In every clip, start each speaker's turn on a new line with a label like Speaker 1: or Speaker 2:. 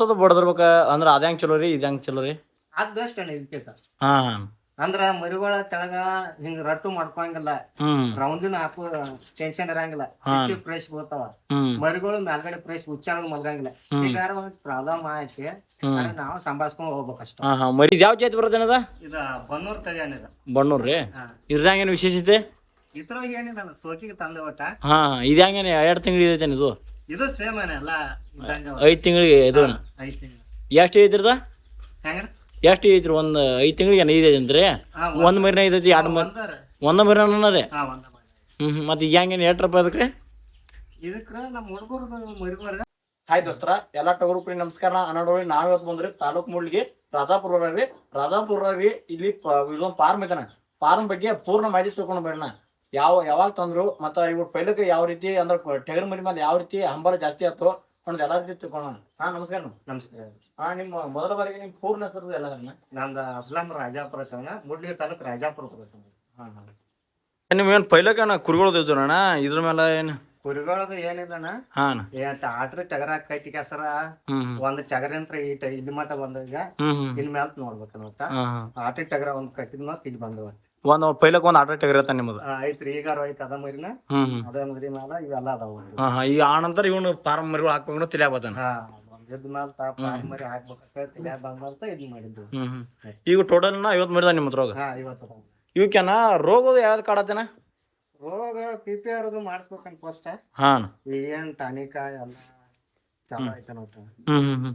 Speaker 1: ಅದು ಬಡದ್ರಬೇಕ ಅಂದ್ರ ಅದ ಹೆಂಗ್ ಚಲೋ ರೀ ಇದ್ ಹೆಂಗ್ ಚಲೋ ರೀ?
Speaker 2: ಅದ್ ಬೆಸ್ಟ್ ಅಣ್ಣ ಇದಕ್ಕಿಂತ.
Speaker 1: ಹಾ ಹಾ
Speaker 2: ಅಂದ್ರ ಮರಿಗಳ ತೆಳಗ ಹಿಂಗ್ ರಟ್ಟು ಮಾಡ್ಕೊಂಗಿಲ್ಲ, ರೌಂದಿನ ಹಾಕೋ ಟೆನ್ಷನ್ ಇರಂಗಿಲ್ಲ, ಫ್ರೆಶ್ ಬರ್ತಾವ. ಮರಿಗಳು ಮ್ಯಾಲ್ಗಡೆ ಫ್ರೆಶ್ ಹುಚ್ಚಾಗ ಮಲ್ಗಂಗಿಲ್ಲ. ಹೀಗಾರ ಒಂದ್ ಪ್ರಾಬ್ಲಮ್ ಐತಿ, ನಾವು ಸಂಭಾಳ್ಸ್ಕೊಂಡ್ ಹೋಗ್ಬೇಕಷ್ಟ.
Speaker 1: ಹಾ ಹಾ ಮರಿ ಯಾವ ಜಾತಿ ಬರೋದೇನದ?
Speaker 2: ಇದ ಬನ್ನೂರ್ ತಳಿ ಅಣ್ಣ ಇದು.
Speaker 1: ಬಣ್ಣೂರ್ ರೀ? ಇದ್ರಾಗ ಏನು ವಿಶೇಷತೆ?
Speaker 2: ಇದ್ರೊಳಗೆ ಏನಿಲ್ಲ ತೋಕಿಗೆ ತಂದೆ ಒಟ್ಟ.
Speaker 1: ಹಾ ಇದು ಹೆಂಗೇನೆ 2 ತಿಂಗಳು ಇದೈತೇನೆ ಇದು?
Speaker 2: ಇದು ಸೇಮ್ ಅಣ್ಣ ಎಲ್ಲ
Speaker 1: 5 ತಿಂಗಳಿಗೆ ಇದು
Speaker 2: 5 ತಿಂಗಳು.
Speaker 1: ಎಷ್ಟು ಐತಿರದ?
Speaker 2: ಹೆಂಗ
Speaker 1: ಎಷ್ಟು ಐತ್ರಿ? ಒಂದು 5 ತಿಂಗಳಿಗೆ ಏನು ಐದೈತೆ ಅಂತ್ರಿ? ಒಂದು ಮರಿನ ಐದೈತಿ 2 ಮರಿ ಒಂದು ಮರಿನ ಅನ್ನೋದೇ? ಮತ್ತೆ ಈಗ ಹೆಂಗೇನು 8 ರೂಪಾಯಿ ಅದಕ್ಕೆ?
Speaker 2: ಇದಕ್ಕೆ ನಮ್ಮ ಹುಡುಗರು ಮರಿಗೋರ.
Speaker 1: ಹಾಯ್ ದೋಸ್ತರ, ಎಲ್ಲ ಟಗರು ಪ್ರೀ ನಮಸ್ಕಾರ. ಅನ್ನೋಡಿ ನಾವ್ ಇವತ್ತು ಬಂದ್ರಿ ತಾಲೂಕು ಮೂಡ್ಲಿಗೆ ರಾಜಾಪುರ ರೀ. ರಾಜಾಪುರ ರೀ ಇಲ್ಲಿ ಇದೊಂದು ಫಾರ್ಮ್ ಐತನ. ಫಾರ್ಮ್ ಬಗ್ಗೆ ಪೂರ್ಣ ಮಾಹಿತಿ ತಿಳ್ಕೊಂಡು ಬೇಡಣ. ಯಾವಾಗ ತಂದ್ರು ಮತ್ತು ಇವ್ರ ಪೈಲಕ್ಕೆ ಯಾವ ರೀತಿ ಅಂದ್ರೆ ಟಗರ್ ಮರಿ ಮೇಲೆ ಯಾವ ರೀತಿ ಹಂಬಲ ಜಾಸ್ತಿ ಆಯ್ತು ಅನ್ನೋದು ಎಲ್ಲ ರೀತಿ ತಿಳ್ಕೊಳ್ಳೋಣ. ನಮಸ್ಕಾರ.
Speaker 2: ನಮಸ್ಕಾರ.
Speaker 1: ನಿಮ್ಮ ಮೊದಲ ಬಾರಿಗೆ ನಿಮ್ಮ ಪೂರ್ಣ ಹೆಸರು ಎಲ್ಲ
Speaker 2: ನಮ್ದು ಅಸ್ಲಾಂ ರಾಜಾಪುರ ಮೂಡ್ಲಿಗೆ ತಾಲೂಕು ರಾಜಾಪುರ.
Speaker 1: ನಿಮ್ಗೇನು ಪೈಲಕ್ಕೆ ಕುರಿಗಳು ಇದ್ದೋಣ ಇದ್ರ ಮೇಲೆ ಏನು
Speaker 2: ಕುರಿಗಳದು ಏನಿಲ್ಲಣ್ಣ. ಆಟ್ರಿ ಟಗರ ಕಟ್ಟಿ ಕೆಸರ ಒಂದ್ ಟಗರಂತ್ರ ಇಲ್ಲಿ ಮಟ ಬಂದಾಗ ಇಲ್ಲಿ ಮ್ಯಾಲ ನೋಡ್ಬೇಕ. ಆಟ್ರಿ ಟಗರ ಒಂದ್ ಕಟ್ಟಿದ ಮತ್ ಇಲ್ಲಿ ಬಂದವ.
Speaker 1: ಒಂದು ಪೈಲಕ್ಕೆ ಒಂದು ಆಟ ಟಗರ್ ಇರ್ತಾನೆ ನಿಮ್ಮದು?
Speaker 2: ಐತ್ರಿ ಈಗಾರ ಐತಿ ಅದ ಮರಿನ. ಅದ ಮರಿ ಮ್ಯಾಲ ಇವೆಲ್ಲ ಅದಾವ.
Speaker 1: ಈಗ ಆ ನಂತರ ಇವನು ಫಾರ್ಮ್ ಮರಿಗಳು ಹಾಕ್ಬೇಕು ತಿಳಿಯಾಬತ್ತಾನ.
Speaker 2: ಇದ್ ಮ್ಯಾಲ ಫಾರ್ಮ್ ಮರಿ ಹಾಕ್ಬೇಕ ತಿಳಿಯ ಬಂದಂತ ಇದ್ ಮಾಡಿದ್ದು.
Speaker 1: ಈಗ ಟೋಟಲ್ 50 ಮರಿ ನಿಮ್ಮ ಹತ್ರ?
Speaker 2: 50.
Speaker 1: ಇವಕ್ಕೇನ ರೋಗದು ಯಾವ್ದು ಕಾಡತ್ತೇನ?
Speaker 2: ರೋಗ PPR ಮಾಡಿಸ್ಬೇಕಂತ ಫಸ್ಟ್. ಏನ್ ಟಾನಿಕ ಎಲ್ಲ ಚಲೋ ಐತೆ ನೋಡ್ರಿ.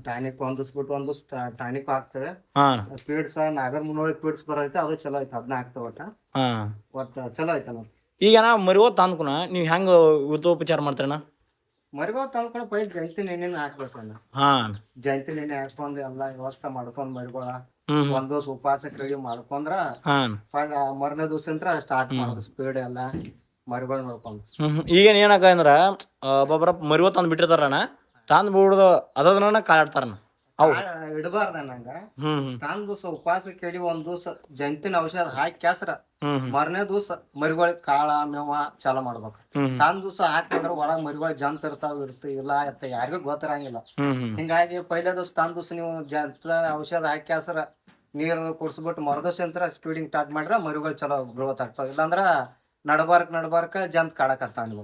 Speaker 2: ಟಾನಿಕ್ ಒಂದಿಸ್ಬಿಟ್ಟು ಟಾನಿಕ್ ಹಾಕ್ತೇವೆ. ಪೀಡ್ಸ್ ನಾಗರ್ ಮುನ್ನೋಳಿ ಪೀಡ್ಸ್ ಬರೈತೆ, ಅದು ಚಲೋ ಐತೆ, ಅದನ್ನ ಹಾಕ್ತೇವೆ. ಒಟ್ಟ ಚಲೋ ಐತೆ ನೋಡ್ರಿ.
Speaker 1: ಈಗನ ಮರಿಗೋ ತಂದ್ಕುನ ನೀವ್ ಹೆಂಗ ಉಪಚಾರ ಮಾಡ್ತಾರಣ್ಣ?
Speaker 2: ಮರಿಗೋ ತಂದ್ಕೊಂಡು ಪೈಲ್ ಜಂತಿ ನೆನೆನ ಹಾಕ್ಬೇಕಣ್ಣ. ಜಂತಿ ನೆನೆ ಹಾಕ್ಕೊಂಡ್ ಎಲ್ಲಾ ವ್ಯವಸ್ಥೆ ಮಾಡ್ಕೊಂಡ್ ಮರಿಗೋಳ ಒಂದ್ ದಿವಸ ಉಪವಾಸಕ್ಕೆ ರೆಡಿ ಮಾಡ್ಕೊಂಡ್ರ ಮರನೇ ದಿವಸ ಅಂತ ಸ್ಟಾರ್ಟ್ ಮಾಡೋದು ಸ್ಪೀಡ್ ಎಲ್ಲ ಮರಿಗಳು ನೋಡ್ಕೊಂಡು.
Speaker 1: ಈಗೇನ್ ಏನಾಗಂದ್ರ ಒಬ್ಬೊಬ್ಬರ ಮರಿಗೋ ತಂದ್ ಬಿಟ್ಟಿರ್ತಾರಣ್ಣ, ತಂದ್ ಬಿಡುದು ಅದನ್ನ ಕಾಲಾಡ್ತಾರಣ್ಣ.
Speaker 2: ಇಡಬಾರ್ದ ನಂಗ. ತಂದ್ ದಿವಸ ಉಪವಾಸಕ್ಕೆ ರೆಡಿ ಒಂದ್ ದಿವಸ ಜಂತಿನ ಔಷಧ ಹಾಕಿ ಕ್ಯಾಸ್ರ ಮರನೇ ದಿವಸ ಮರಿಗಳಿಗೆ ಕಾಳ ಮೇವ ಚಾಲ ಮಾಡ್ಬೇಕು. ತಂದ್ ದಿವಸ ಹಾಕಿದ್ರ ಒಳಗ್ ಮರಿಗಳು ಜಂತ್ ಇಲ್ಲ ಯಾರಿಗೂ ಗೊತ್ತಿರಂಗಿಲ್ಲ. ಹಿಂಗಾಗಿ ಪೈಲೆ ದಿವಸ ತಂದ್ ದಿವಸ ನೀವು ಜಂತ ಔಷಧ ಹಾಕಿ ಕ್ಯಾಸ್ರ ನೀರ್ ಕುಡ್ಸ್ಬಿಟ್ಟು ಮರದೋಸ ಅಂತ ಸ್ಪೀಡಿಂಗ್ ಸ್ಟಾರ್ಟ್ ಮಾಡ್ರ ಮರಿಗಳು ಚಲೋ ಗ್ರೋತ್ ಆಗ್ತಾವ. ಇಲ್ಲಾಂದ್ರ ನಡ್ಬಾರ್ಕ ಜಂತ್ ಕಾಡಕತ್ತಾವ.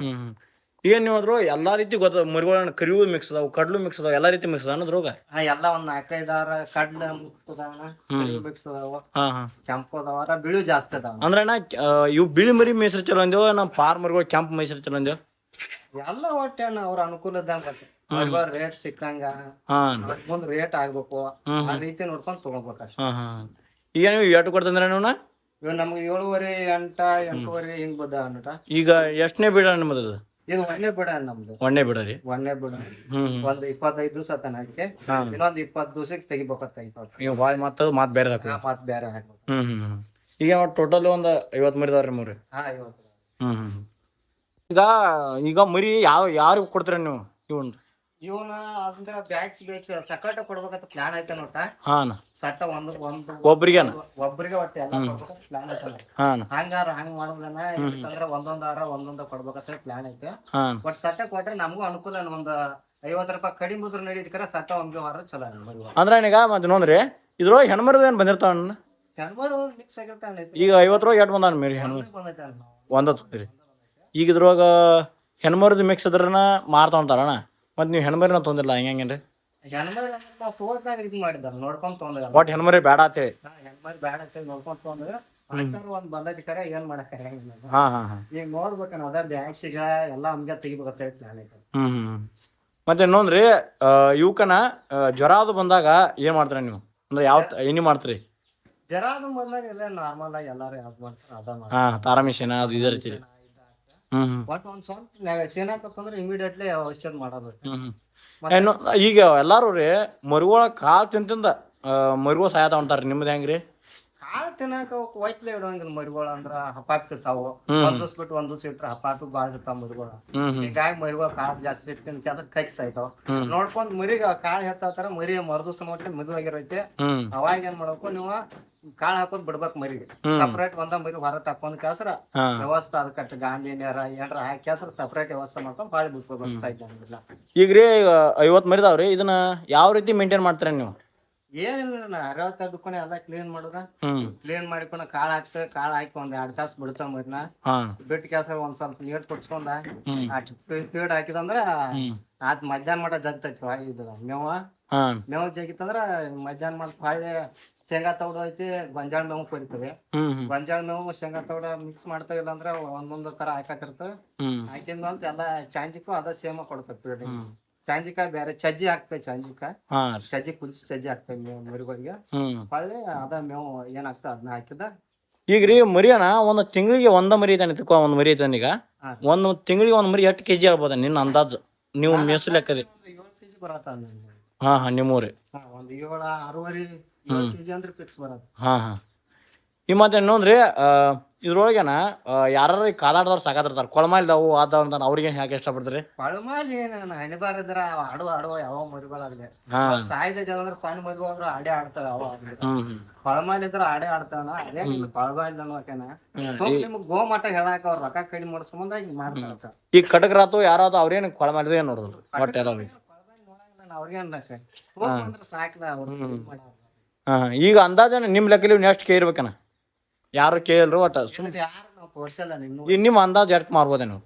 Speaker 1: ಏನ್ ನೀವಾದ್ರು ಎಲ್ಲಾ ರೀತಿ ಗೊತ್ತ ಮರಿಗಳನ್ನ ಕರಿವು ಮಿಕ್ಸ್ ಅದಾವ, ಕಡ್ಲು ಮಿಕ್ಸ್ ಅದಾವ, ಎಲ್ಲಾ ರೀತಿ ಮಿಕ್ಸ್ ಅದ ಅನ್ನೋದ್ ರೋಗ?
Speaker 2: ಎಲ್ಲ ಒಂದ್ 4-5 ಕಡ್ಲ ಮಿಕ್ಸ್ ಅದಾವ, ಮಿಕ್ಸ್ ಅದಾವ, ಕೆಂಪು ಅದಾವ, ಬಿಳಿ ಜಾಸ್ತಿ ಅದಾವ. ಅಂದ್ರ
Speaker 1: ಇವ್ ಬಿಳಿ ಮರಿ ಮೇಸ್ರ ಚಲೋ ಅಂದೇವ, ನಮ್ ಪಾರ್ ಮರಿಗಳು ಕೆಂಪು ಮೇಸ್ರ ಚಲೋ ಅಂದೇವ?
Speaker 2: ಎಲ್ಲ ಒಟ್ಟೆ ಅವ್ರ ಅನುಕೂಲದಂಗ ರೇಟ್ ಸಿಕ್ಕಂಗ ಮುಂದ್ ರೇಟ್ ಆಗ್ಬೇಕು, ಆ ರೀತಿ ನೋಡ್ಕೊಂಡ್ ತಗೋಬೇಕ ಅಷ್ಟೇ.
Speaker 1: ಈಗ ನೀವು ಎಷ್ಟು ಕೊಡ್ತಂದ್ರ
Speaker 2: ಇವ್ ನಮ್ಗೆ 7.5, 8.5 ಹಿಂಗ್ ಬದ ಅನ್ನಟ.
Speaker 1: ಈಗ ಎಷ್ಟನೇ ಬಿಡ ನಿಮ್ಮದು?
Speaker 2: ಇದು ಒಂದೇ ಬಿಡ ನಮ್ದು.
Speaker 1: ಒಂದೇ ಬಿಡರಿ?
Speaker 2: ಒಂದೇ ಬಿಡ. ಒಂದ್ 25 ದಿವಸ ಆತನ ಹಾಕಿ ಇನ್ನೊಂದ್ 20 ದಿವಸಕ್ಕೆ ತೆಗಿಬೇಕತ್ತ.
Speaker 1: ಮಾತ್ ಬೇರೆ
Speaker 2: ಮಾತ್ ಬೇರೆ ಹಾಕ್ಬೇಕು.
Speaker 1: ಈಗ ಟೋಟಲ್ ಒಂದ್ 50 ಮರಿ ಅದಾವ್ರಿ ಮೂರಿ?
Speaker 2: 50.
Speaker 1: ಈಗ ಮರಿ ಯಾರಿಗೆ ಕೊಡ್ತೀರ ನೀವು?
Speaker 2: ಇವನ ಅಂದ್ರ ಬ್ಯಾಗ್ಸ್ ಸಕಾಟ ಕೊಡ್ಬೇಕಂತ ಪ್ಲಾನ್ ಐತೆ ನೋಟ. ಸಟ್ಟ
Speaker 1: ಒಬ್ರಿಗೆ
Speaker 2: ಒಟ್ಟೆ ಪ್ಲಾನ್ ಐತೆ. ಹಂಗಾರ ಹಂಗ್ ಮಾಡೋದನ್ನ ಯಾಕಂದ್ರ ಒಂದೊಂದ ಕೊಡ್ಬೇಕಂತ ಪ್ಲಾನ್ ಐತೆ. ಬಟ್ ಸಟ್ಟ ಕೊಟ್ರೆ ನಮಗೂ ಅನುಕೂಲ. ಒಂದ್ 50 ರೂಪಾಯಿ ಕಡಿಮೆ ಮುದ್ರ ನಡೀತಿಕರ ಸಟ್ಟ ಒಂದೇ ವಾರ ಚಲೋ.
Speaker 1: ಅಂದ್ರ ಈಗ ಮತ್ತೆ ನೋಡ್ರಿ ಇದ್ರೊಳಗೆ ಹೆಣ್ಮರದ ಏನ್ ಬಂದಿರ್ತಾವ?
Speaker 2: ಹೆಣ್ಮರು ಮಿಕ್ಸ್ ಆಗಿರ್ತಾವ.
Speaker 1: ಈಗ 50 ರೂಪಾಯಿ ಎಟ್ ಬಂದ ಮೇರಿ ಒಂದರಿ? ಈಗ ಇದ್ರೊಳಗ ಹೆಣ್ಮರದ ಮಿಕ್ಸ್ ಅದ್ರನ ಮಾರ್ತಾವಂತಾರಣ, ಮತ್ ನೀವ್ ಹೆಣ್ಮರಿನ ತೊಂದಿಲ್ಲ ಹೆಂಗೇನ್ರಿ?
Speaker 2: ನೋಡ್ಕೊಂಡ್ ತೊಂದ್ರೆ
Speaker 1: ಒಟ್ ಹೆಣ್ಮರಿ ಬೇಡ ಅಂತೇಳಿ?
Speaker 2: ಹೆಣ್ಮರಿ ಬೇಡ ಅಂತೇಳಿ ನೋಡ್ಕೊಂಡ್ ತೊಂದ್ರೆ ಒಂದ್ ಬಂದೈತಿ ಏನ್ ಮಾಡಕ್ ಈಗ ನೋಡ್ಬೇಕಣ್ಣ. ಅದ ಬ್ಯಾಗ್ಸಿಗ ಎಲ್ಲಾ ಹಂಗ ತೆಗಿಬೇಕಂತ ಹೇಳಿ ಪ್ಲಾನ್ ಐತೆ.
Speaker 1: ಮತ್ತೆ ಇನ್ನೊಂದ್ರಿ ಇವಕನ ಜ್ವರ ಅದು ಬಂದಾಗ ಏನ್ ಮಾಡ್ತೀರ ನೀವು? ಅಂದ್ರೆ ಯಾವ ಏನಿ ಮಾಡ್ತೀರಿ?
Speaker 2: ಜ್ವರ ಅದು ಬಂದಾಗ ಎಲ್ಲ ನಾರ್ಮಲ್ ಆಗಿ ಎಲ್ಲಾರು ಯಾವ್ದು ಮಾಡ್ತಾರ
Speaker 1: ತಾರಾಮಿಷನ್ ಅದು ಇದೇ ರೀತಿ.
Speaker 2: ಬಟ್ ಒಂದ್ ಸ್ವಲ್ಪ ತಿನ್ನಕತ್ತಂದ್ರೆ ಇಮಿಡಿಯೇಟ್ಲಿ ಔಷಧ ಮಾಡೋದು.
Speaker 1: ಈಗ ಎಲ್ಲಾರು ರೀ ಮರಿಗೋಳ ಕಾಳು ತಿಂದ ಮರಿಗೋಳ ಸಾಯತ ಅಂತಾರ, ನಿಮ್ದು ಹೆಂಗ್ರಿ?
Speaker 2: ಕಾಳ ತಿನ್ನಾಕ ಒಯ್ತಲೇ ಇಡೋಂಗಿಲ್ಲ ಮರಿಗಳು ಅಂದ್ರ ಹಪ್ಪಾಕ್ತಿರ್ತಾವು. ಒಂದ್ ದಿವ್ಸ ಬಿಟ್ಟು ಒಂದ್ ದಿವ್ಸ ಇಟ್ರ ಹಪ್ಪಾಕು ಬಾಳ ಇರ್ತಾವ ಮರಿಗಳು. ಹಿಂಗಾಗಿ ಮರಿಗಳು ಕಾಳ ಜಾಸ್ತಿ ತಿನ್ ಕೆಲಸ ಕೈಕ್ ಸಾಯ್ತಾವ. ನೋಡ್ಕೊಂಡ್ ಮರಿಗ ಕಾಳ ಹೆಚ್ಚಾತಾರ, ಮರಿ ಮರ್ದಿವ್ಸ ನೋಡ್ಲಿ ಮೆದುವಾಗಿರೈತಿ. ಅವಾಗ ಏನ್ ಮಾಡ್ಬೇಕು ನೀವು ಕಾಳ ಹಾಕೋದ್ ಬಿಡ್ಬೇಕು ಮರಿಗೆ. ಸಪ್ರೇಟ್ ಒಂದ ಮರಿ ಹೊರ ತಕ್ಕೊಂಡ್ ಕೆಸರ ವ್ಯವಸ್ಥೆ ಅದಕ್ಕೆ ಗಾಂಧಿ ನೇರ ಏನ್ರ ಹಾಕಿ ಕೆಸರ ಸಪ್ರೇಟ್ ವ್ಯವಸ್ಥೆ ಮಾಡ್ಕೊಂಡ್ ಬಾಳಿ ಬಿಟ್ಕೋಬೇಕು ಸಾಯ್ತಾನಿಲ್ಲ.
Speaker 1: ಈಗ್ರಿ 50 ಮರಿದಾವ್ರಿ, ಇದನ್ನ ಯಾವ ರೀತಿ ಮೇಂಟೈನ್ ಮಾಡ್ತೀರ ನೀವು?
Speaker 2: ಏನಿಲ್ಲ ನಾ ಅರವತ್ತ ದುಕಾನೆ ಎಲ್ಲ ಕ್ಲೀನ್ ಮಾಡುದ. ಕ್ಲೀನ್ ಮಾಡಿಕೊಂಡು ಕಾಳ ಹಾಕ್ತೇವೆ. ಕಾಳ ಹಾಕಿ ಒಂದ್ 2 ತಾಸು ಬಿಡ್ತಾವ ಮರಿನ. ಬಿಟ್ಟು ಕೆಸರ ಒಂದ್ ಸ್ವಲ್ಪ ನೀರ್ ಕುಡ್ಸ್ಕೊಂಡ ಫೀಡ್ ಹಾಕಿದಂದ್ರ ಆತ್ ಮಧ್ಯಾಹ್ನ ಮಟ ಜಗ್ತೈತಿ. ಇದು ಮೇವ್ ಜಗಿತ್ತಂದ್ರ ಮಧ್ಯಾಹ್ನ ಮಟ ಹೊಳ್ಳಿ ಶೇಂಗಾ ತೌಡು ಐತಿ, ಗೊಂಜಾಳ ಮೇವು ಕೊಡ್ತೇವೆ. ಗೊಂಜಾಳ ಮೇವು ಶೇಂಗಾ ತೌಡ ಮಿಕ್ಸ್ ಮಾಡ್ತೇವೆ. ಇಲ್ಲಾಂದ್ರ ಒಂದೊಂದ್ ತರ ಹಾಕಾತಿರ್ತೇವೆ. ಹಾಕಿಂದ ಎಲ್ಲ ಚಾಂಜಿಕ್ಕೂ ಅದ ಸೇಮ ಕೊಡ್ತೇವೆ ಫೀಡ್. ಚಾಂಜಿಕಾಯಿ ಬೇರೆ ಚಜ್ಜಿ ಹಾಕ್ತೇವೆ. ಚಜ್ಜಿ ಕುದಿಸಿ ಚಜ್ಜಿ ಹಾಕ್ತೇವೆ ಮರಿಗಳಿಗೆ. ಹೊಳ್ಳಿ ಅದ ಮೇವು ಏನಾಗ್ತದೆ ಅದನ್ನ ಹಾಕಿದ.
Speaker 1: ಈಗ್ರಿ ಮರಿಯನ ಒಂದ್ ತಿಂಗಳಿಗೆ ಒಂದ ಮರಿ ಐತಾನೆ ತಿಕ್ಕೋ, ಒಂದ್ ಮರಿ ಐತಾನ. ಈಗ ಒಂದ್ ತಿಂಗಳಿಗೆ ಒಂದ್ ಮರಿ ಎಷ್ಟು ಕೆಜಿ ಆಗ್ಬೋದ ನಿನ್ನ ಅಂದಾಜು? ನೀವು ಮೇಸು ಲೆಕ್ಕರಿ
Speaker 2: 7 kg ಬರತ್ತ.
Speaker 1: ನಿಮ್ಮೂರಿ
Speaker 2: ಒಂದ್ 7, 6.5 kg ಅಂದ್ರೆ ಫಿಕ್ಸ್ ಬರತ್ತ.
Speaker 1: ಈ ಮತ್ತೆ ಇನ್ನೊಂದ್ರಿ, ಇದ್ರೊಳಗೇನ ಯಾರು ಕಾಲಾಡ್ದವ್ರು ಸಾಕಾತಿರ್ತಾರ, ಕೊಳಮಾಲಿದಾವು ಆದವ್ ಅಂತ ಅವ್ರಿಗೆ ಯಾಕೆ ಇಷ್ಟಪಡ್ತೀರಿ?
Speaker 2: ಕೊಳಮಾಲಿ ಏನ ಹಣಿಬಾರಿದ್ರ ಆಡುವ ಯಾವ ಮರಿಗಳಾಗ್ಲಿ ಸಾಯ್ದ ಅಂದ್ರೆ ಸಣ್ಣ ಮರಿಗಳು ಅಂದ್ರೆ ಆಡೇ ಆಡ್ತಾವ. ಅವ ಕೊಳಮಾಲಿ ಇದ್ರ ಆಡೇ ಆಡ್ತಾವನ. ಅದೇ ಕೊಳಮಾಲಿ ಅನ್ನೋಕೇನ ನಿಮ್ಗ್ ಗೋಮಾಟ ಹೇಳಾಕ ಅವ್ರ ರೊಕ್ಕ ಕಡಿಮೆ ಮಾಡಿಸ್ಕೊಂಡ ಹಿಂಗ್ ಮಾಡ್ತಾರ.
Speaker 1: ಈ ಕಟಕರಾತು ಯಾರಾತು ಅವ್ರೇನು ಕೊಳಮಾಲಿದ ಏನ್ ನೋಡಿದ್ರು ಒಟ್ಟೆ
Speaker 2: ಅವ್ರಿಗೇನ್ ಸಾಕ್ಲ ಅವ್ರ.
Speaker 1: ಈಗ ಅಂದಾಜನ ನಿಮ್ ಲೆಕ್ಕಲಿ ಎಷ್ಟು ಕೆ ಇರ್ಬೇಕನ? ಯಾರು ಕೇಳಲ್ರು ಒಟ್ಟ
Speaker 2: ಯಾರು ನಾವು ತೋರ್ಸಲ್ಲ.
Speaker 1: ಈಗ ನಿಮ್ಮ ಅಂದಾಜ್ ಎಟ್ ಮಾರ್ಬೋದೇನು?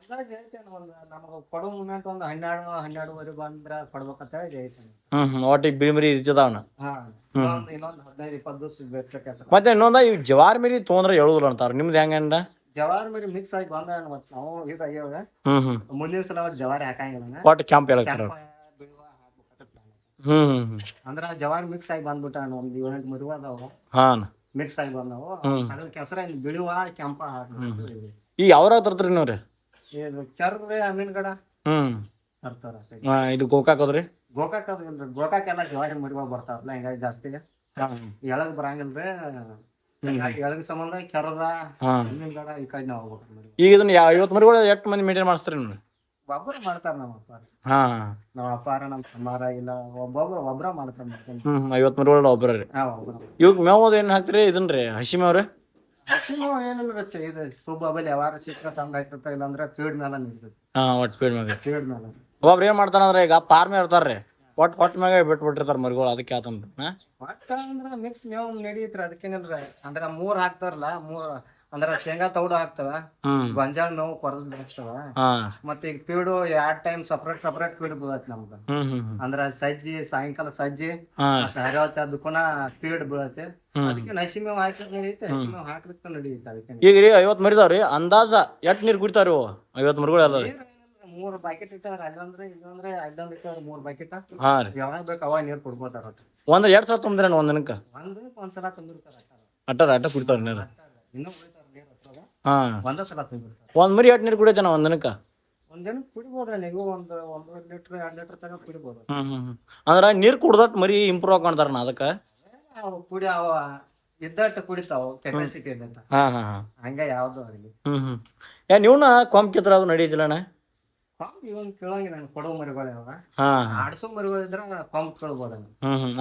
Speaker 2: ಅಂದಾಜ್ ಹೇಳ್ತೇನೆ. ನಮಗ ಕೊಡೋ ಮೂಮೆಂಟ್ ಒಂದು 12 ಬಂದ್ರ ಕೊಡ್ಬೇಕಂತ ಹೇಳಿ ಹೇಳ್ತೇನೆ.
Speaker 1: ಒಟ್ಟಿಗೆ ಬಿಳಿಮರಿ ಇರ್ತದವನ.
Speaker 2: ಇನ್ನೊಂದ್ 15-20 ದಿವಸ ಬೇಕು.
Speaker 1: ಮತ್ತೆ ಇನ್ನೊಂದ ಈ ಜವಾರಿ ಮರಿ ತೊಗೊಂಡ್ರೆ ಹೇಳುದಿಲ್ಲ ಅಂತಾರ, ನಿಮ್ದು ಹೆಂಗ?
Speaker 2: ಜವಾರಿ ಮರಿ ಮಿಕ್ಸ್ ಆಗಿ ಬಂದ ನಾವು ಇದಾಗ್ಯಾವ. ಮುಂದಿನ ಸಲ ಜವಾರಿ ಹಾಕಂಗಿಲ್ಲ.
Speaker 1: ಒಟ್ಟು ಕ್ಯಾಂಪ್ ಹೇಳ್ತಾರ.
Speaker 2: ಅಂದ್ರ ಜವಾರಿ ಮಿಕ್ಸ್ ಆಗಿ ಬಂದ್ಬಿಟ್ಟ. ಒಂದ್ 7-8 ಮರಿ ಅದಾವ ಮಿಕ್ಸ್ ಆಗಿ ಬಂದವು. ಅದ್ರ ಕೆಸರ ಬಿಳುವ ಕೆಂಪ.
Speaker 1: ಈ ಯಾವ್ರಾಗ ತರ್ತೀರಿ ನೀವ್ರಿ?
Speaker 2: ಕೆರ್ರಿ ಅಮೀನ್ಗಡ ತರ್ತಾರ.
Speaker 1: ಇದು ಗೋಕಾಕ್ ಅದ್ರಿ?
Speaker 2: ಗೋಕಾಕ್ ಅದ್ರಿ. ಗೋಕಾಕ್ ಎಲ್ಲ ಜವಾರಿ ಮರಿಗಳು ಬರ್ತಾವಲ್ಲ, ಹಿಂಗಾಗಿ ಜಾಸ್ತಿ ಎಳಗ್ ಬರಂಗಿಲ್ರಿ. ಎಳಗ್ ಸಂಬಂಧ ಕೆರದ ಅಮೀನ್ಗಡ ಈ ಕಡೆ ನಾವು ಹೋಗ್ಬೇಕು.
Speaker 1: ಈಗ ಇದನ್ನ 50 ಮರಿಗಳು ಎಷ್ಟು ಮಂದಿ ಮೇಂಟೈನ್ ಮಾಡಿಸ್ತೀರಿ ನೀವು?
Speaker 2: ಒಬ್ಬರು ಮಾಡ್ತಾರ. ನಮ್ಮ ಅಪ್ಪಾರ ನಮ್ಮ ಅಪ್ಪಾರ ನಮ್ಮ ತಮ್ಮಾರ ಇಲ್ಲ ಒಬ್ರ ಮಾಡ್ತಾರ.
Speaker 1: 50 ಮರಿಗಳು ಒಬ್ರಿ. ಇವಾಗ ಮೇವು ಏನ್ ಹಾಕ್ತಿರಿ? ಇದನ್ರಿ ಹಸಿ ಮೇವ್ರಿ?
Speaker 2: ಹಸಿ ಮೇವು ಏನಿಲ್ಲ. ಇದು ಸುಬ್ಬಲ್ಲಿ ಯಾವಾರ ಸಿಕ್ಕ ತಂದ ಹಾಕಿರ್ತಾರ. ಇಲ್ಲಾಂದ್ರೆ ಫೀಡ್ ಮೇಲೆ ನಿಲ್ತೈತಿ.
Speaker 1: ಒಟ್ಟು ಫೀಡ್ ಮೇಲೆ.
Speaker 2: ಫೀಡ್ ಮೇಲೆ
Speaker 1: ಒಬ್ರು ಏನ್ ಮಾಡ್ತಾರಂದ್ರೆ, ಈಗ ಪಾರ್ಮೆ ಇರ್ತಾರ್ರಿ, ಒಟ್ಟು ಮ್ಯಾಗ ಬಿಟ್ಬಿಟ್ಟಿರ್ತಾರ ಮರಿಗಳು. ಅದಕ್ಕೆ ಆತನ್ರಿ
Speaker 2: ಒಟ್ಟ ಅಂದ್ರ ಮಿಕ್ಸ್ ಮೇವ್ ನಡೀತ್ರಿ. ಅದಕ್ಕೇನಿಲ್ರಿ. ಅಂದ್ರ 3 ಹಾಕ್ತಾರಲ್ಲ, 3 ಅಂದ್ರ ಶೇಂಗಾ ತೌಡು ಹಾಕ್ತಾವ, ಗೊಂಜಾಳ ಮೇವು ಕೊರದ್ ಬೆಳೆಸ್ತಾವ. ಮತ್ತೆ ಈಗ ಫೀಡು 2 ಟೈಮ್ ಸಪ್ರೇಟ್ ಫೀಡ್ ಬೀಳತ್ ನಮ್ಗ. ಅಂದ್ರ ಸಜ್ಜಿ ಸಾಯಂಕಾಲ ಸಜ್ಜಿ ಅದಕ್ಕೂನ ಫೀಡ್ ಬೀಳತ್ತೆ. ಅದಕ್ಕೆ ಹಸಿ ಮೇವ್ ಹಾಕಿದ್ ನಡೀತೆ, ಹಸಿ ಮೇವ್ ಹಾಕ್ಲಿಕ್ಕ ನಡೀತೆ. ಅದಕ್ಕೆ
Speaker 1: ಈಗ ರೀ 50 ಮರಿದಾವ್ರಿ, ಅಂದಾಜ ಎಷ್ಟ್ ನೀರ್ ಕುಡಿತಾವ್ರಿ 50 ಮರಿಗಳು ಅದಾವ್ರಿ?
Speaker 2: 3 ಬಕೆಟ್ ಇಟ್ಟಾರ. ಅಲ್ಲಂದ್ರೆ ಇಲ್ಲಂದ್ರೆ ಅಲ್ಲೊಂದ್ ಇಟ್ಟಾರ 3 ಬಕೆಟ್. ಯಾವಾಗ ಬೇಕು ಅವಾಗ ನೀರ್ ಕುಡ್ಬೋದಾರ.
Speaker 1: ಒಂದ್ 2 ಸಲ ತುಂಬ್ದ್ರೇನ ಒಂದ್ ದಿನಕ್ಕ?
Speaker 2: ಒಂದ್ಸಲ ತುಂಬಿರ್ತಾರ.
Speaker 1: ಅಟ್ಟ ಕುಡಿತಾವ್ರಿ ನೀರು?
Speaker 2: ಇನ್ನೂ ಒಂದ ಸಲ ತುಂಬಿರ್ತಾರ.
Speaker 1: ಒಂದ್ ಮರಿ ಎಷ್ಟ್ ನೀರ್ ಕುಡಿತಾನ ಒಂದ್ ದಿನಕ್ಕ?
Speaker 2: ಒಂದ್ ದಿನಕ್ಕೆ ಕುಡಿಬೋದ್ರ ನೀವು 1 ಲೀಟರ್ 2 ಲೀಟರ್ ತನಕ ಕುಡಿಬೋದು.
Speaker 1: ಅಂದ್ರ ನೀರ್ ಕುಡ್ದಟ್ ಮರಿ ಇಂಪ್ರೂವ್ ಆಕೊಂತಾರ. ಅದಕ್ಕ
Speaker 2: ಕುಡಿ ಅವ ಇದ್ದಟ್ಟು ಕುಡಿತಾವ ಕೆಪಾಸಿಟಿ ಇದ್ದಂತ. ಹಂಗ ಯಾವ್ದು ಆಗ್ಲಿ.
Speaker 1: ನೀವ್ನ ಕೊಂಬ್ಕಿತ್ರ ಅದು ನಡೀತಿಲ್ಲಣ್ಣ?
Speaker 2: ಇವನ್ ಕೇಳಂಗಿಲ್ಲ. ನಾನು ಕೊಡೋ ಮರಿಗಳು ಯಾವಾಗ ಆಡ್ಸೋ ಮರಿಗಳು ಇದ್ರ ಕೊಂಬ್ ಕೇಳ್ಬೋದ.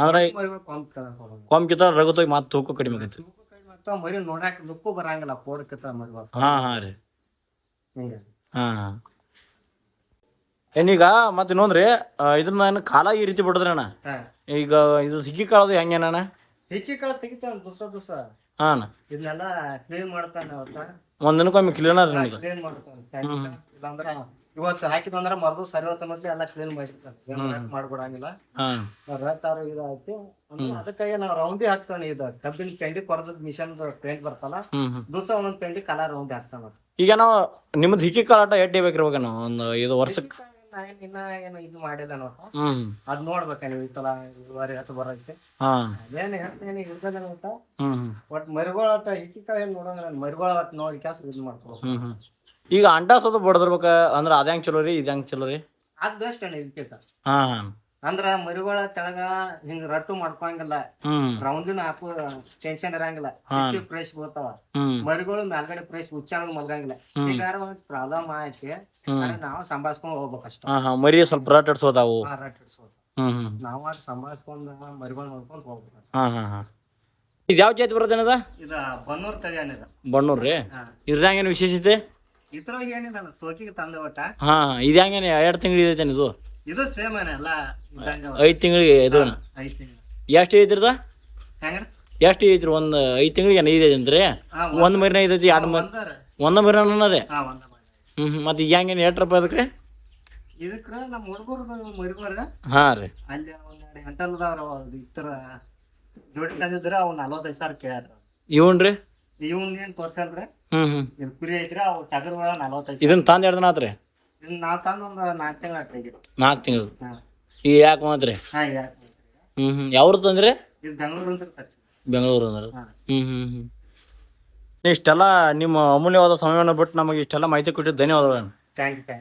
Speaker 1: ಅಂದ್ರೆ
Speaker 2: ಕೊಂಬ್ ಕೇಳಕ್
Speaker 1: ಕೊಂಬ್ಕಿತ್ರ ರಗತೋಗಿ ಮಾತು ತೂಕ ಕಡಿಮೆ ಆಗೈತಿ.
Speaker 2: ಮರಿ ನೋಡಾಕ ಲುಕ್ಕು ಬರಂಗಿಲ್ಲ. ಕೋಡ್ಕಿತ್ತ ಮರಿಗಳು.
Speaker 1: ರೀ
Speaker 2: ಹಿಂಗ.
Speaker 1: ಏನೀಗ ಮತ್ತೆ ಇನ್ನೊಂದ್ರಿ, ಇದನ್ನ ಕಾಲ ಈ ರೀತಿ ಬಿಡದ್ರಿ ಅಣ್ಣ. ಈಗ ಇದು ಹಿಕ್ಕಿ ಕಾಳದು ಹೆಂಗೇನಣ್ಣ?
Speaker 2: ಹಿಕ್ಕಿ ಕಾಳ ತೆಗಿತಾನ ದಿವಸ. ಇದನ್ನೆಲ್ಲ ಕ್ಲೀನ್ ಮಾಡ್ತಾನೆ.
Speaker 1: ಒಂದ್ ದಿನಕ್ಕೊಮ್ಮೆ ಕ್ಲೀನ್
Speaker 2: ಮಾಡ್ತಾನೆ. ಇಲ್ಲಾಂದ್ರ ಇವತ್ತು ಹಾಕಿದಂದ್ರ ಮರ್ದು ಸರಿ ಹೊತ್ತ ಮಟ್ಲಿ ಎಲ್ಲ ಕ್ಲೀನ್ ಮಾಡಿರ್ತಾನೆ. ಮಾಡ್ಕೊಡಂಗಿಲ್ಲ. ರೈತಾರು ಇದಾಯ್ತು ಅದಕ್ಕಾಗಿ ನಾವ್ ರೌಂಡಿ ಹಾಕ್ತಾನೆ. ಇದು ಕಬ್ಬಿನ ಪೆಂಡಿ ಕೊರದ್ ಮಿಷನ್ ಪೇಂಟ್ ಬರ್ತಲ್ಲ, ದಿವಸ ಒಂದೊಂದ್ ಪೆಂಡಿ ಕಲರ್ ರೌಂಡಿ ಹಾಕ್ತಾನ.
Speaker 1: ಈಗ ನಾವು ನಿಮ್ದು ಹಿಕ್ಕಿ ಕಾಲಾಟ ಎಡ್ಡಿ ಬೇಕಿರ್ಬೇಕ ನಾವು ಒಂದು 5 ವರ್ಷಕ್ಕೆ?
Speaker 2: ಇನ್ನ ಏನು ಇದು ಮಾಡಿಲ್ಲ ನೋಡ. ಅದ್ ನೋಡ್ಬೇಕ ನೀವು ಈ ಸಲ ಬರೈತೆ. ಅದೇನ್ ಹೇಳ್ತೇನೆ ಇರ್ತದ ಗೊತ್ತಾ. ಒಟ್ ಮರಿಗೋಳ ಒಟ್ಟ ಹಿಕ್ಕಿ ಕಾಳ ಏನ್ ನೋಡಂದ್ರ ಮರಿಗೋಳ ಒಟ್ಟು ನೋಡಿ ಕ್ಯಾಸ್ ಇದು ಮಾಡ್ಕೋ.
Speaker 1: ಈಗ ಅಂಟಾಸೋದು ಬಡದಿರ್ಬೇಕ ಅಂದ್ರ ಅದ ಹೆಂಗ್ ಚಲೋ ರೀ, ಇದ್ ಹೆಂಗ್ ಚಲೋ ರೀ?
Speaker 2: ಅದ್ ಬೆಸ್ಟ್ ಅಣ್ಣ ಇದಕ್ಕಿಂತ. ಅಂದ್ರ ಮರಿಗಳ ತೆಳಗ ಹಿಂಗ ರಟ್ಟು ಮಾಡ್ಕೊಂಗಿಲ್ಲ, ರೌಂದಿನ ಹಾಕೋ ಟೆನ್ಷನ್ ಇರಂಗಿಲ್ಲ, ಫ್ರೆಶ್ ಬರ್ತಾವ. ಮರಿಗಳು ಮೇಲ್ಗಡೆ ಫ್ರೆಶ್ ಉಚ್ಚಾಗ ಮಲ್ಗಂಗಿಲ್ಲ. ಈಗ ಒಂದ್ ಪ್ರಾಬ್ಲಮ್ ಐತಿ, ನಾವು ಸಂಭಾಳ್ಸ್ಕೊಂಡ್ ಹೋಗ್ಬೇಕಷ್ಟ.
Speaker 1: ಮರಿ ಸ್ವಲ್ಪ ರಟ್ ಇಡ್ಸೋದಾವು.
Speaker 2: ನಾವ್ ಸಂಭಾಳ್ಸ್ಕೊಂಡ್ ಮರಿಗಳು ನೋಡ್ಕೊಂಡ್ ಹೋಗ್ಬೇಕು.
Speaker 1: ಇದು ಯಾವ ಜಾತಿ ಬರೋದೇನದ?
Speaker 2: ಇದ ಬನ್ನೂರ್ ತಳಿ ಏನಿದ.
Speaker 1: ಬಣ್ಣೂರ್ ರೀ. ಇದ್ರಾಗ ಏನು ವಿಶೇಷತೆ?
Speaker 2: ಇದ್ರೊಳಗೆ ಏನಿಲ್ಲ, ತೋಕಿಗೆ ತಂದೆ ಒಟ್ಟ.
Speaker 1: ಇದು ಹೆಂಗೇನೆ 2 ತಿಂಗಳು ಐತೇನೆ ಇದು?
Speaker 2: ಇದು ಸೇಮ್ ಅಲ್ಲ,
Speaker 1: 5 ತಿಂಗಳಿಗೆ ಇದು
Speaker 2: 5 ತಿಂಗಳು.
Speaker 1: ಎಷ್ಟು ಐತ್ರದ? ಎಷ್ಟು ಐತ್ರಿ? ಒಂದು 5 ತಿಂಗಳಿಗೆ ಏನು ಐದು ಅಂತ್ರಿ? ಒಂದು ಮರಿನ ಐತೈತಿ, 2 ಮರಿ ಒಂದ ಮರಿನ ಅನ್ನೋದೇ. ಮತ್ತೆ ಈಗ ಹೆಂಗೇನು ಎಷ್ಟು ರೂಪಾಯಿ ಅದಕ್ಕೆ?
Speaker 2: ಇದಕ್ಕ ನಮ್ಮ ಹುಡುಗರು ಮರಿಗೋರ
Speaker 1: ರೀ
Speaker 2: ಅಲ್ಲಿ ಒಂದ್ 2 ಗಂಟಲ್ದವ್ರ ಇತರ ಜೋಡಿ ತಂದಿದ್ರ ಅವ್ 45,000 ಕೇಳ್ಯಾರ.
Speaker 1: ಇವನ್ರಿ
Speaker 2: ಇವನ್ ಏನ್ ತೋರ್ಸಲ್ರಿ, ಕುರಿ ಐತ್ರಿ, ಅವ್ ಟಗರ್ 45,000.
Speaker 1: ಇದನ್ನ ತಂದು 2 ದಿನ ಆತ್ರಿ?
Speaker 2: ಇದನ್ನ ನಾವ್ ತಂದ್ ಒಂದ್ 4 ತಿಂಗಳ ಆತ್ರಿ.
Speaker 1: 4 ತಿಂಗಳು. ಈಗ ಯಾಕೆ ಮಾತ್ರಿ? ಯಾವ್ರು ತಂದ್ರಿ?
Speaker 2: ಇದು ಬೆಂಗಳೂರು.
Speaker 1: ಬೆಂಗಳೂರು ಅಂದ್ರೆ. ಇಷ್ಟೆಲ್ಲ ನಿಮ್ಮ ಅಮೂಲ್ಯವಾದ ಸಮಯವನ್ನು ಬಿಟ್ಟು ನಮಗೆ ಇಷ್ಟೆಲ್ಲ ಮಾಹಿತಿ ಕೊಟ್ಟಿದ್ದು ಧನ್ಯವಾದಗಳು.
Speaker 2: Thank you.